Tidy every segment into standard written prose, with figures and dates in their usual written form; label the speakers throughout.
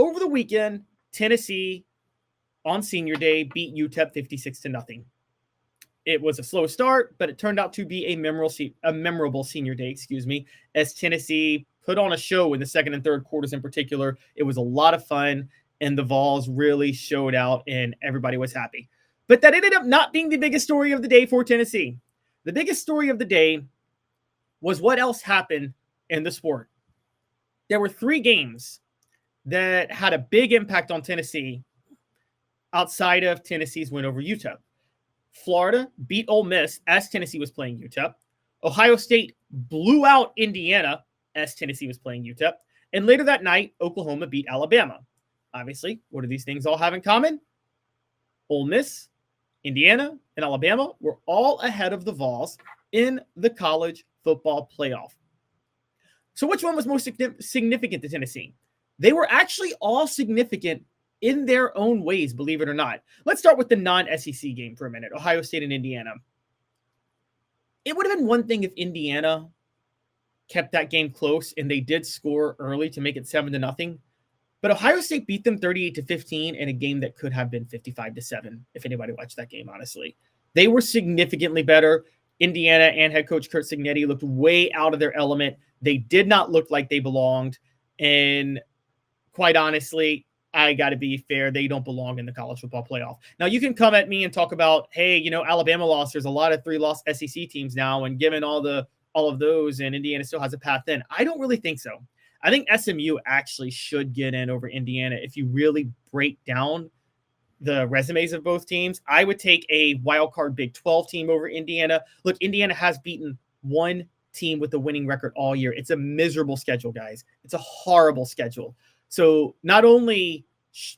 Speaker 1: over the weekend, Tennessee on senior day beat UTEP 56-0. It was a slow start, but it turned out to be a memorable senior day, as Tennessee put on a show in the second and third quarters in particular. It was a lot of fun, and the Vols really showed out, and everybody was happy. But that ended up not being the biggest story of the day for Tennessee. The biggest story of the day was what else happened in the sport. There were 3 games that had a big impact on Tennessee outside of Tennessee's win over UTEP. Florida beat Ole Miss as Tennessee was playing UTEP. Ohio State blew out Indiana as Tennessee was playing UTEP. And later that night, Oklahoma beat Alabama. Obviously, what do these things all have in common? Ole Miss, Indiana, and Alabama were all ahead of the Vols in the college football playoff. So which one was most significant to Tennessee? They were actually all significant in their own ways, believe it or not. Let's start with the non-SEC game for a minute, Ohio State and Indiana. It would have been one thing if Indiana kept that game close and they did score early to make it 7-0. But Ohio State beat them 38-15 in a game that could have been 55-7 if anybody watched that game, honestly. They were significantly better. Indiana and head coach Curt Cignetti looked way out of their element. They did not look like they belonged. And quite honestly, I got to be fair, they don't belong in the college football playoff. Now, you can come at me and talk about, hey, Alabama lost. There's a lot of 3-loss SEC teams now, and given all of those, and Indiana still has a path in. I don't really think so. I think SMU actually should get in over Indiana. If you really break down the resumes of both teams, I would take a wild card Big 12 team over Indiana. Look, Indiana has beaten one team with a winning record all year. It's a miserable schedule, guys. It's a horrible schedule. So not only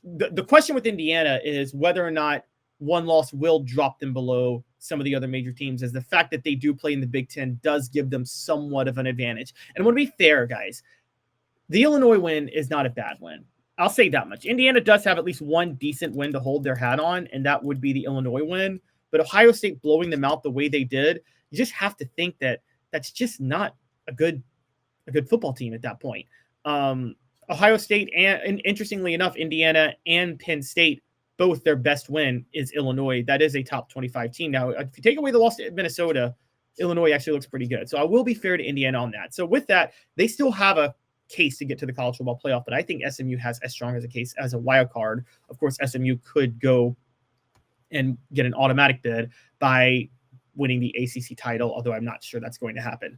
Speaker 1: the question with Indiana is whether or not one loss will drop them below some of the other major teams, as the fact that they do play in the Big Ten does give them somewhat of an advantage. And I want to be fair, guys. The Illinois win is not a bad win. I'll say that much. Indiana does have at least one decent win to hold their hat on, and that would be the Illinois win. But Ohio State blowing them out the way they did, you just have to think that that's just not a good football team at that point. Ohio State and interestingly enough, Indiana and Penn State, both their best win is Illinois. That is a top 25 team. Now, if you take away the loss to Minnesota, Illinois actually looks pretty good. So I will be fair to Indiana on that. So with that, they still have a case to get to the college football playoff, but I think SMU has as strong as a case as a wild card. Of course, SMU could go and get an automatic bid by winning the ACC title, although I'm not sure that's going to happen.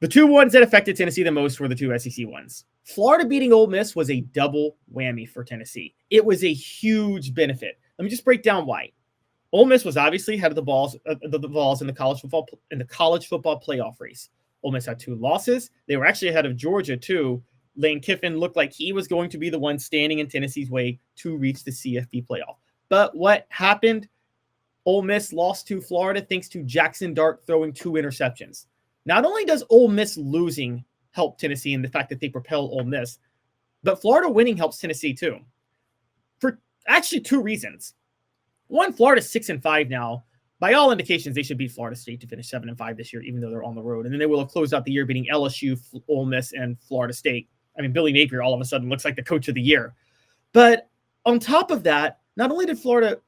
Speaker 1: The 2 ones that affected Tennessee the most were the 2 SEC ones. Florida beating Ole Miss was a double whammy for Tennessee. It was a huge benefit. Let me just break down why. Ole Miss was obviously ahead of the Vols in the college football playoff race. Ole Miss had 2 losses. They were actually ahead of Georgia too. Lane Kiffin looked like he was going to be the one standing in Tennessee's way to reach the CFP playoff. But what happened? Ole Miss lost to Florida thanks to Jackson Dart throwing 2 interceptions. Not only does Ole Miss losing help Tennessee in the fact that they propel Ole Miss, but Florida winning helps Tennessee too. For actually 2 reasons. One, Florida's 6-5 now. By all indications, they should beat Florida State to finish 7-5 this year, even though they're on the road. And then they will have closed out the year beating LSU, Ole Miss, and Florida State. I mean, Billy Napier all of a sudden looks like the coach of the year. But on top of that, not only did Florida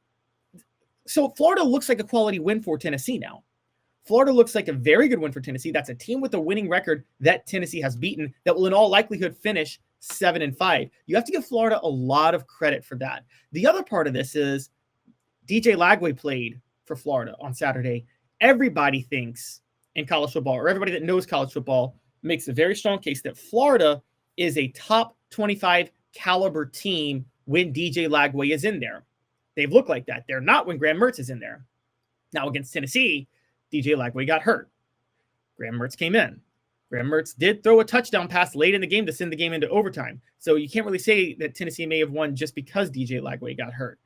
Speaker 1: looks like a quality win for Tennessee now. Florida looks like a very good win for Tennessee. That's a team with a winning record that Tennessee has beaten that will in all likelihood finish 7-5. You have to give Florida a lot of credit for that. The other part of this is DJ Lagway played for Florida on Saturday. Everybody thinks in college football, or everybody that knows college football, makes a very strong case that Florida is a top 25 caliber team when DJ Lagway is in there. They've looked like that. They're not when Graham Mertz is in there. Now against Tennessee, DJ Lagway got hurt. Graham Mertz came in. Graham Mertz did throw a touchdown pass late in the game to send the game into overtime. So you can't really say that Tennessee may have won just because DJ Lagway got hurt.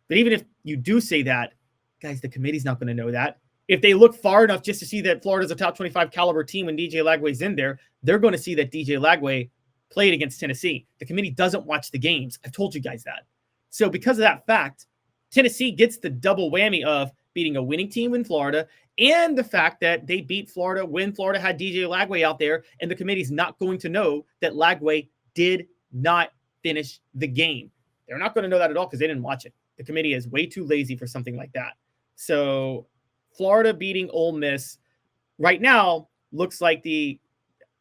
Speaker 1: But even if you do say that, guys, the committee's not going to know that. If they look far enough just to see that Florida's a top 25 caliber team when DJ Lagway's in there, they're going to see that DJ Lagway played against Tennessee. The committee doesn't watch the games. I've told you guys that. So because of that fact, Tennessee gets the double whammy of beating a winning team in Florida and the fact that they beat Florida when Florida had DJ Lagway out there, and the committee's not going to know that Lagway did not finish the game. They're not going to know that at all because they didn't watch it. The committee is way too lazy for something like that. So Florida beating Ole Miss right now looks like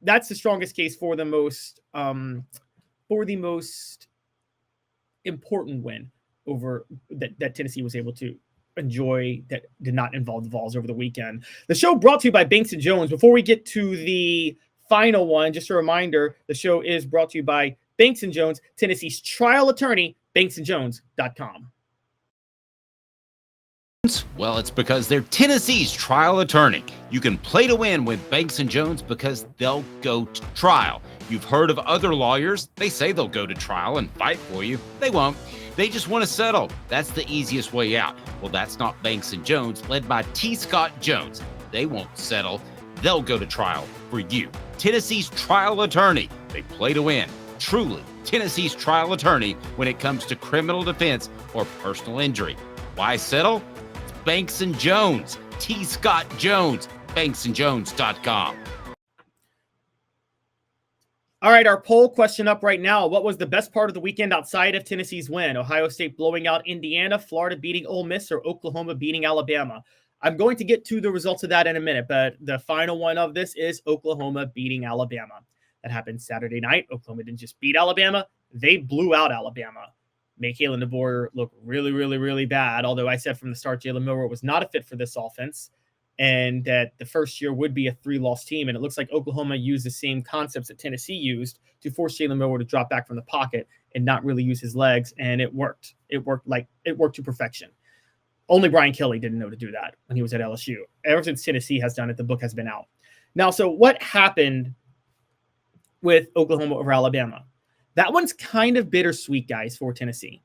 Speaker 1: that's the strongest case for the most important win over that Tennessee was able to enjoy that did not involve the Vols over the weekend. The show brought to you by Banks & Jones. Before we get to the final one, just a reminder, the show is brought to you by Banks & Jones, Tennessee's trial attorney, banksandjones.com.
Speaker 2: Well, it's because they're Tennessee's trial attorney. You can play to win with Banks & Jones because they'll go to trial. You've heard of other lawyers. They say they'll go to trial and fight for you. They won't. They just want to settle. That's the easiest way out. Well, that's not Banks & Jones, led by T. Scott Jones. They won't settle. They'll go to trial for you. Tennessee's trial attorney. They play to win. Truly, Tennessee's trial attorney when it comes to criminal defense or personal injury. Why settle? It's Banks & Jones. T. Scott Jones. banksandjones.com.
Speaker 1: All right, our poll question up right now. What was the best part of the weekend outside of Tennessee's win? Ohio State blowing out Indiana, Florida beating Ole Miss, or Oklahoma beating Alabama? I'm going to get to the results of that in a minute, but the final one of this is Oklahoma beating Alabama. That happened Saturday night. Oklahoma didn't just beat Alabama. They blew out Alabama. Made Kalen DeBoer look really, really, really bad, although I said from the start Jalen Milroe was not a fit for this offense, and that the first year would be a 3-loss team. And it looks like Oklahoma used the same concepts that Tennessee used to force Jalen Milroe to drop back from the pocket and not really use his legs. And it worked. It worked to perfection. Only Brian Kelly didn't know to do that when he was at LSU. Ever since Tennessee has done it, the book has been out. Now, so what happened with Oklahoma over Alabama? That one's kind of bittersweet, guys, for Tennessee.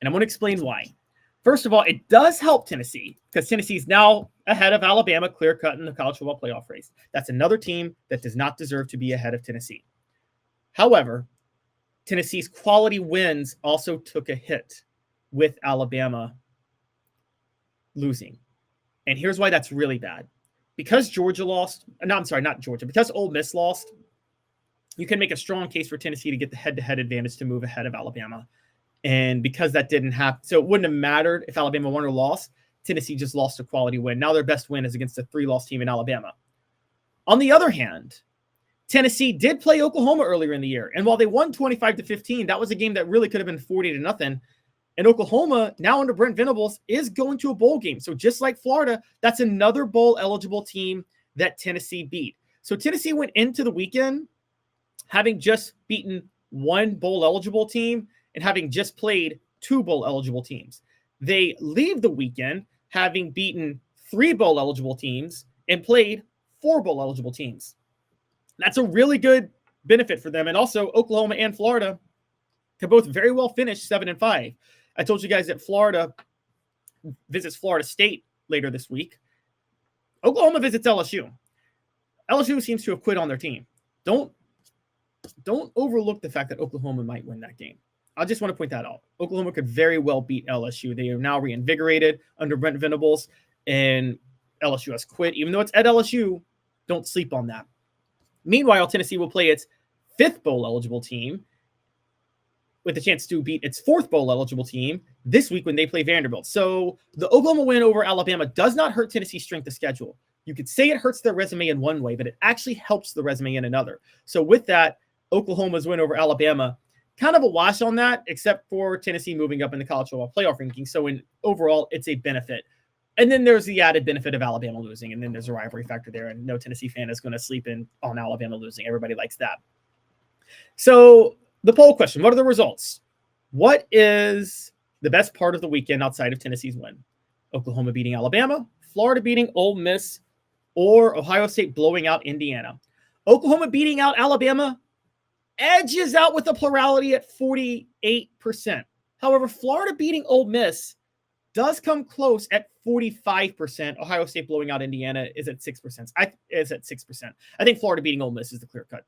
Speaker 1: And I'm going to explain why. First of all, it does help Tennessee because Tennessee is now ahead of Alabama, clear-cut in the college football playoff race. That's another team that does not deserve to be ahead of Tennessee. However, Tennessee's quality wins also took a hit with Alabama losing. And here's why that's really bad. Because Georgia lost, no, I'm sorry, not Georgia, because Ole Miss lost, you can make a strong case for Tennessee to get the head-to-head advantage to move ahead of Alabama. And because that didn't happen, so it wouldn't have mattered if Alabama won or lost. Tennessee just lost a quality win. Now their best win is against a 3-loss team in Alabama. On the other hand, Tennessee did play Oklahoma earlier in the year. And while they won 25-15, that was a game that really could have been 40-0. And Oklahoma, now under Brent Venables, is going to a bowl game. So just like Florida, that's another bowl-eligible team that Tennessee beat. So Tennessee went into the weekend having just beaten one bowl-eligible team and having just played 2 bowl-eligible teams. They leave the weekend having beaten 3 bowl-eligible teams and played 4 bowl-eligible teams. That's a really good benefit for them. And also, Oklahoma and Florida can both very well finish 7-5. I told you guys that Florida visits Florida State later this week. Oklahoma visits LSU. LSU seems to have quit on their team. Don't overlook the fact that Oklahoma might win that game. I just want to point that out. Oklahoma could very well beat LSU. They are now reinvigorated under Brent Venables, and LSU has quit. Even though it's at LSU, don't sleep on that. Meanwhile, Tennessee will play its 5th bowl-eligible team with a chance to beat its 4th bowl-eligible team this week when they play Vanderbilt. So the Oklahoma win over Alabama does not hurt Tennessee's strength of schedule. You could say it hurts their resume in one way, but it actually helps the resume in another. So with that, Oklahoma's win over Alabama, kind of a wash on that, except for Tennessee moving up in the college football playoff ranking. So overall, it's a benefit. And then there's the added benefit of Alabama losing, and then there's a rivalry factor there, and no Tennessee fan is going to sleep in on Alabama losing. Everybody likes that. So the poll question, what are the results? What is the best part of the weekend outside of Tennessee's win? Oklahoma beating Alabama, Florida beating Ole Miss, or Ohio State blowing out Indiana? Oklahoma beating out Alabama edges out with a plurality at 48%. However, Florida beating Ole Miss does come close at 45%. Ohio State blowing out Indiana is at 6%. I think Florida beating Ole Miss is the clear-cut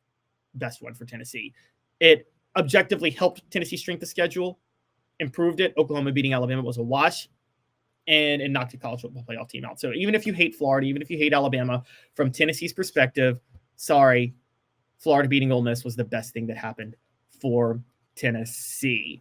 Speaker 1: best one for Tennessee. It objectively helped Tennessee's strength of schedule, improved it. Oklahoma beating Alabama was a wash, and it knocked the college football playoff team out. So even if you hate Florida, even if you hate Alabama, from Tennessee's perspective, sorry, Florida beating Ole Miss was the best thing that happened for Tennessee.